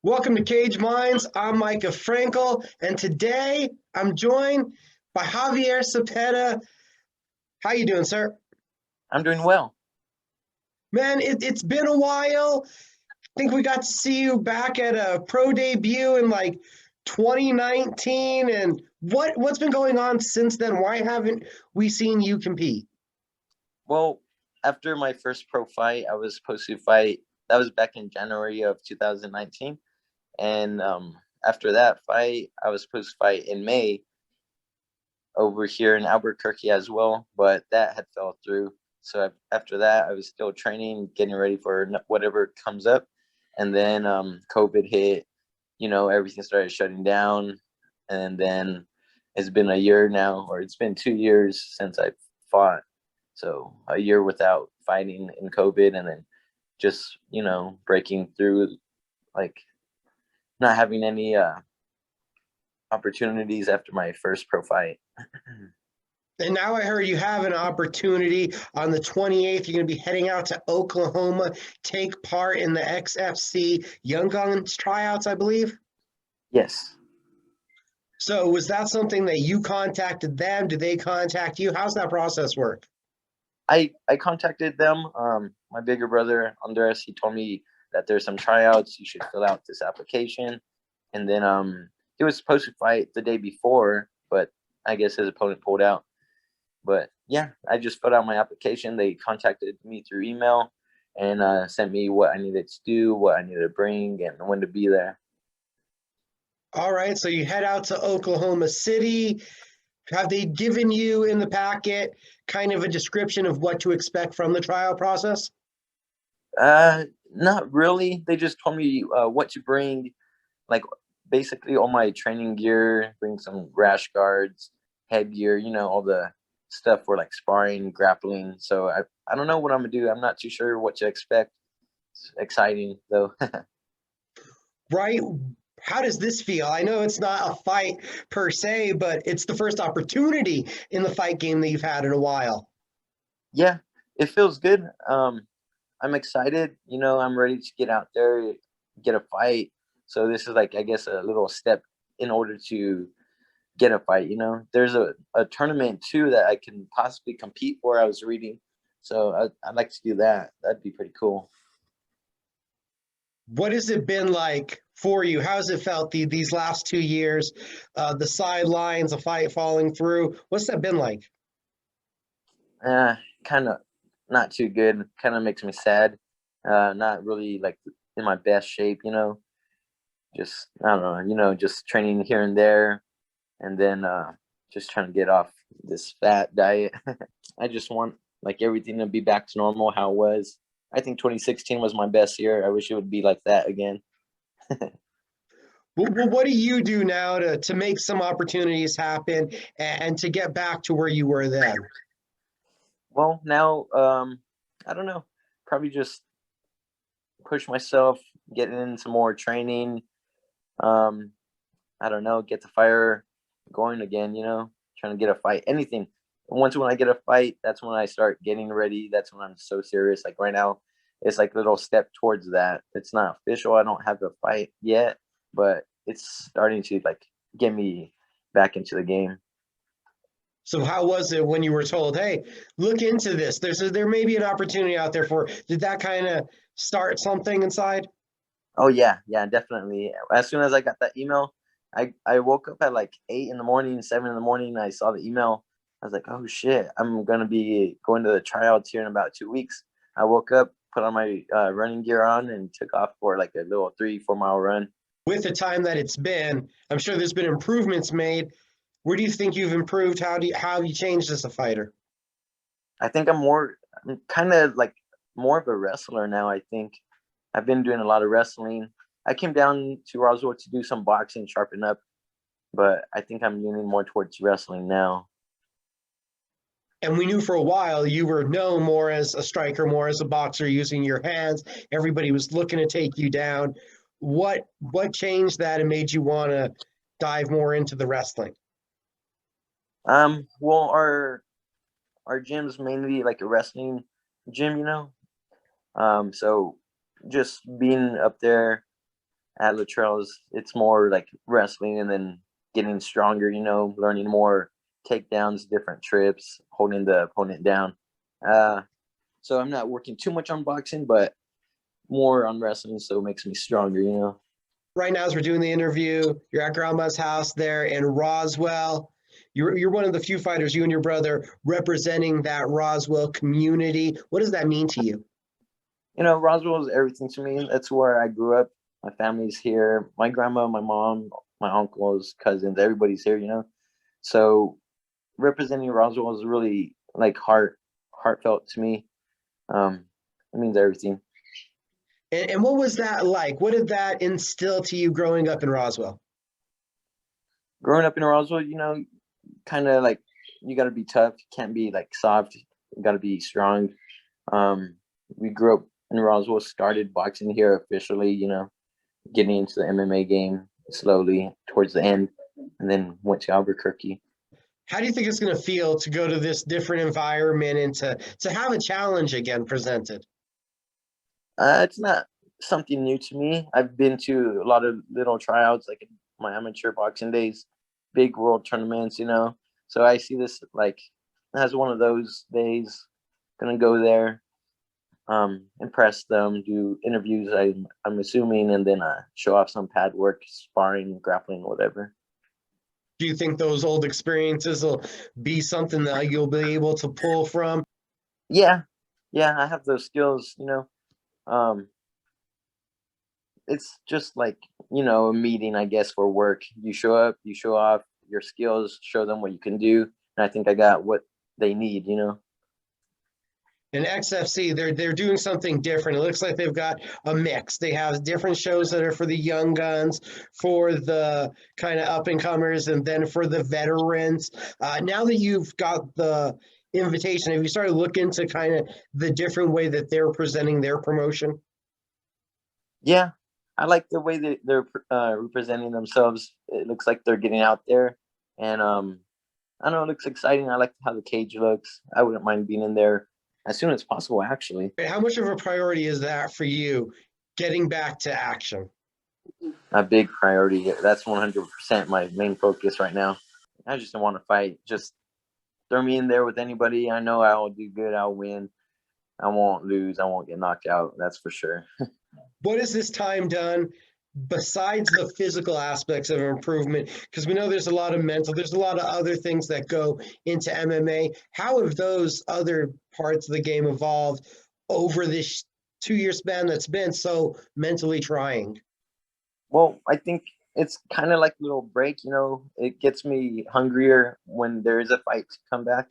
Welcome to Cage Minds. I'm Micah Frankel, and today I'm joined by Javier Cepeda. How you doing, sir? I'm doing well. Man, it's been a while. I think we got to see you back at a pro debut in like 2019. And what's been going on since then? Why haven't we seen you compete? Well, after my first pro fight, I was supposed to fight. That was back in January of 2019. And after that fight, I was supposed to fight in May over here in Albuquerque as well, but that had fell through. So after that, I was still training, getting ready for whatever comes up. And then COVID hit, everything started shutting down. And then it's been a year now, or it's been 2 years since I fought. So a year without fighting in COVID, and then just, breaking through, like not having any opportunities after my first pro fight. And now I heard you have an opportunity on the 28th. You're going to be heading out to Oklahoma, take part in the XFC Young Tryouts, I believe. Yes. So was that something that you contacted them? Did they contact you? How's that process work? I contacted them. My bigger brother Andres, he told me that there's some tryouts. You should fill out this application, and then he was supposed to fight the day before, but I guess his opponent pulled out. But yeah, I just filled out my application. They contacted me through email and sent me what I needed to do, what I needed to bring, and when to be there. All right, so you head out to Oklahoma City. Have they given you in the packet kind of a description of what to expect from the trial process? Not really. They just told me what to bring, like basically all my training gear, bring some rash guards, headgear, all the stuff for like sparring, grappling. So I don't know what I'm gonna do. I'm not too sure what to expect. It's exciting though. Right? How does this feel? I know it's not a fight per se, but it's the first opportunity in the fight game that you've had in a while. Yeah, it feels good. I'm excited. I'm ready to get out there, get a fight. So this is like, I guess, a little step in order to get a fight. There's a tournament too that I can possibly compete for. I was reading, so I'd like to do that. That'd be pretty cool. What has it been like for you? How has it felt these last 2 years? The sidelines, the fight falling through. What's that been like? Kind of not too good. Kind of makes me sad. Not really like in my best shape. Just I don't know. Just training here and there, and then just trying to get off this fat diet. I just want like everything to be back to normal how it was. I think 2016 was my best year. I wish it would be like that again. Well, what do you do now to make some opportunities happen and to get back to where you were then? Well, now I don't know. Probably just push myself, get in some more training. Um, I don't know, get the fire going again. Trying to get a fight, anything. Once when I get a fight, that's when I start getting ready. That's when I'm so serious. Like right now, it's like a little step towards that. It's not official. I don't have a fight yet, but it's starting to like get me back into the game. So how was it when you were told, "Hey, look into this. There may be an opportunity out there for." Did that kind of start something inside? Oh yeah, yeah, definitely. As soon as I got that email, I woke up at like 8 in the morning, 7 in the morning. I saw the email. I was like, oh shit, I'm gonna be going to the tryouts here in about 2 weeks. I woke up, put on my running gear on, and took off for like a little 3-4 mile run. With the time that it's been, I'm sure there's been improvements made. Where do you think you've improved? How have you changed as a fighter? I think I'm kind of like more of a wrestler now. I think I've been doing a lot of wrestling. I came down to Roswell to do some boxing, sharpen up, but I think I'm leaning more towards wrestling now. And we knew for a while you were known more as a striker, more as a boxer, using your hands. Everybody was looking to take you down. What changed that and made you want to dive more into the wrestling? Well, our gym's mainly like a wrestling gym. So just being up there, at Luttrell's, it's more like wrestling and then getting stronger, learning more takedowns, different trips, holding the opponent down. So I'm not working too much on boxing, but more on wrestling, so it makes me stronger. Right now, as we're doing the interview, you're at Grandma's house there in Roswell. You're one of the few fighters, you and your brother, representing that Roswell community. What does that mean to you? Roswell is everything to me. That's where I grew up. My family's here. My grandma, my mom, my uncles, cousins, everybody's here. So representing Roswell is really like heartfelt to me. It means everything. And what was that like? What did that instill to you growing up in Roswell? Growing up in Roswell, kind of like you got to be tough. You can't be like soft. You got to be strong. We grew up in Roswell, started boxing here officially, getting into the MMA game slowly towards the end, and then went to Albuquerque. How do you think it's going to feel to go to this different environment and to have a challenge again presented? It's not something new to me. I've been to a lot of little tryouts, like in my amateur boxing days, big world tournaments. So I see this like as one of those days. Gonna go there, impress them, do interviews. I'm assuming, and then show off some pad work, sparring, grappling, whatever. Do you think those old experiences will be something that you'll be able to pull from? Yeah, I have those skills. Um, it's just like a meeting, I guess, for work. You show up, you show off your skills, show them what you can do, and I think I got what they need. In XFC, they're doing something different. It looks like they've got a mix. They have different shows that are for the young guns, for the kind of up and comers, and then for the veterans. Now that you've got the invitation, have you started looking into kind of the different way that they're presenting their promotion? Yeah, I like the way that they're representing themselves. It looks like they're getting out there, and I don't know, it looks exciting. I like how the cage looks. I wouldn't mind being in there as soon as possible, actually. How much of a priority is that for you, getting back to action? A big priority. That's 100% my main focus right now. I just don't want to fight. Just throw me in there with anybody. I know I'll do good. I'll win. I won't lose. I won't get knocked out. That's for sure. What has this time done besides the physical aspects of improvement? Because we know there's a lot of mental, there's a lot of other things that go into MMA. How have those other parts of the game evolved over this 2 year span that's been so mentally trying? Well, I think it's kind of like a little break. It gets me hungrier when there is a fight to come back.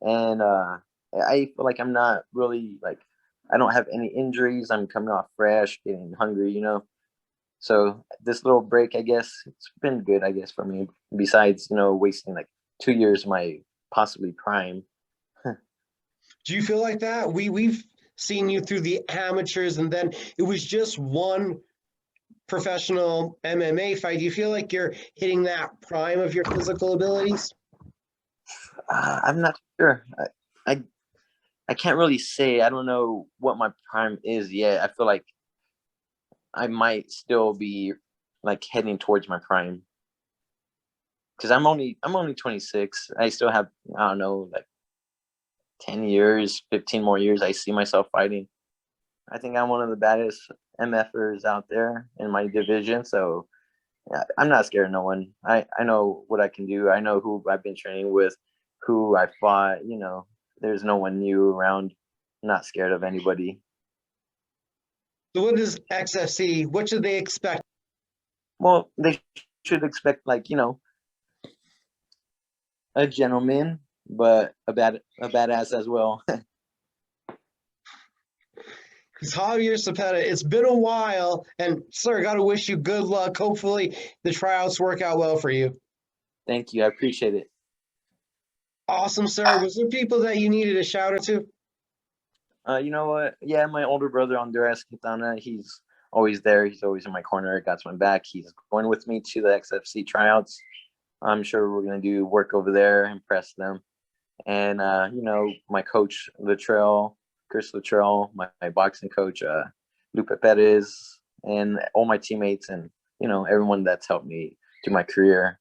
And I feel like I'm not really like, I don't have any injuries. I'm coming off fresh, getting hungry. So this little break, I guess, it's been good, I guess, for me. Besides, wasting like 2 years of my possibly prime. Do you feel like that? We've seen you through the amateurs, and then it was just one professional MMA fight. Do you feel like you're hitting that prime of your physical abilities? I'm not sure. I I can't really say. I don't know what my prime is yet. I feel like I might still be like heading towards my prime because I'm only 26. I still have, I don't know, like 10 years, 15 more years. I see myself fighting. I think I'm one of the baddest MFers out there in my division. So yeah, I'm not scared of no one. I know what I can do. I know who I've been training with, who I fought. There's no one new around. I'm not scared of anybody. So what is XFC? What should they expect? Well, they should expect like a gentleman, but a badass as well. Because Javier Cepeda, it's been a while, and sir, got to wish you good luck. Hopefully, the tryouts work out well for you. Thank you. I appreciate it. Awesome, sir. Was there people that you needed a shout out to? You know what? Yeah, my older brother Andres Quintana, he's always there. He's always in my corner, got my back. He's going with me to the XFC tryouts. I'm sure we're gonna do work over there, impress them. And my coach Luttrell, Chris Luttrell, my boxing coach, Lupe Perez, and all my teammates and, you know, everyone that's helped me through my career.